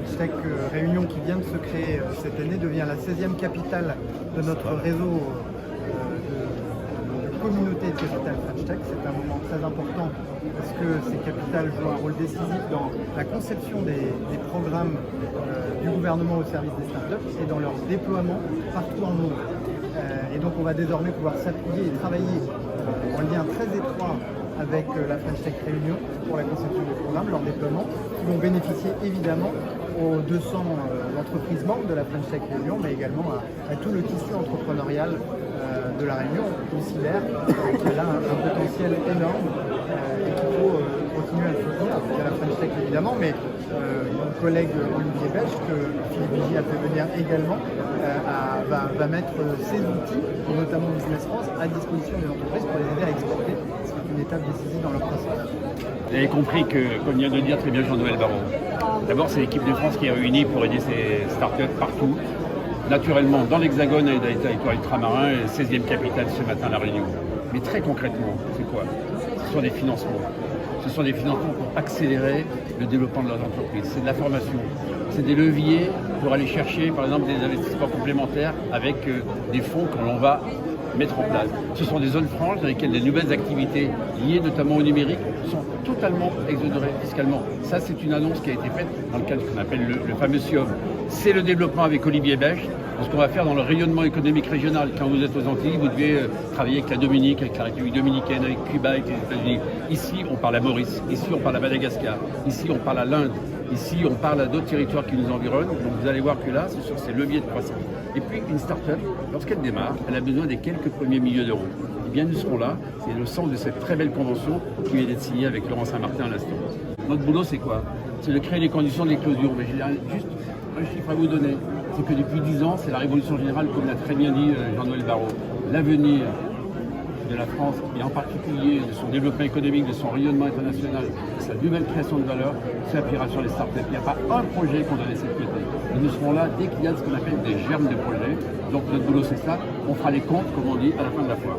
French Tech Réunion qui vient de se créer cette année devient la 16e capitale de notre réseau de communauté de capitale French Tech. C'est un moment très important parce que ces capitales jouent un rôle décisif dans la conception des programmes du gouvernement au service des startups et dans leur déploiement partout dans le monde. Et donc on va désormais pouvoir s'appuyer et travailler en lien très étroit avec la French Tech Réunion pour la conception des programmes, leur déploiement, qui vont bénéficier évidemment aux 200 entreprises membres de la French Tech Réunion, mais également à tout le tissu entrepreneurial de la Réunion. On considère qu'elle a un potentiel énorme et qu'il faut continuer à le soutenir. Il y a la French Tech évidemment, mais mon collègue Olivier Bech, que Philippe Vigy a fait venir également, va mettre ses outils, notamment Business France, à disposition des entreprises pour les aider à exporter. C'est une étape décisive dans leur processus. Vous avez compris que, comme vient de le dire très bien Jean-Noël Barrot, d'abord c'est l'équipe de France qui est réunie pour aider ces startups partout. Naturellement, dans l'Hexagone et dans les territoires ultramarins, 16e capitale ce matin, La Réunion. Mais très concrètement, c'est quoi? Ce sont des financements. Ce sont des financements pour accélérer le développement de leurs entreprises. C'est de la formation. C'est des leviers pour aller chercher, par exemple, des investissements complémentaires avec des fonds que l'on va mettre en place. Ce sont des zones franches dans lesquelles des nouvelles activités liées notamment au numérique sont totalement exonérées fiscalement. Ça, c'est une annonce qui a été faite dans le cadre de ce qu'on appelle le fameux SIOM. C'est le développement avec Olivier Bech, de ce qu'on va faire dans le rayonnement économique régional. Quand vous êtes aux Antilles, vous devez travailler avec la Dominique, avec la République dominicaine, avec Cuba, avec les États-Unis. Ici, on parle à Maurice. Ici, on parle à Madagascar. Ici, on parle à l'Inde. Ici, on parle à d'autres territoires qui nous environnent. Donc, vous allez voir que là, c'est sur ces leviers de croissance. Et puis, une start-up, lorsqu'elle démarre, elle a besoin des quelques premiers milliers d'euros. Eh bien, nous serons là. C'est le sens de cette très belle convention qui vient d'être signée avec Laurent Saint-Martin à l'instant. Notre boulot, c'est quoi? C'est de créer les conditions de l'éclosion. Mais j'ai juste un chiffre à vous donner. C'est que depuis 10 ans, c'est la révolution générale, comme l'a très bien dit Jean-Noël Barrot. L'avenir de la France, et en particulier de son développement économique, de son rayonnement international, de sa nouvelle création de valeur, s'appuiera sur les startups. Il n'y a pas un projet qu'on doit laisser de côté. Et nous serons là dès qu'il y a ce qu'on appelle des germes de projets. Donc notre boulot, c'est ça. On fera les comptes, comme on dit, à la fin de la foire.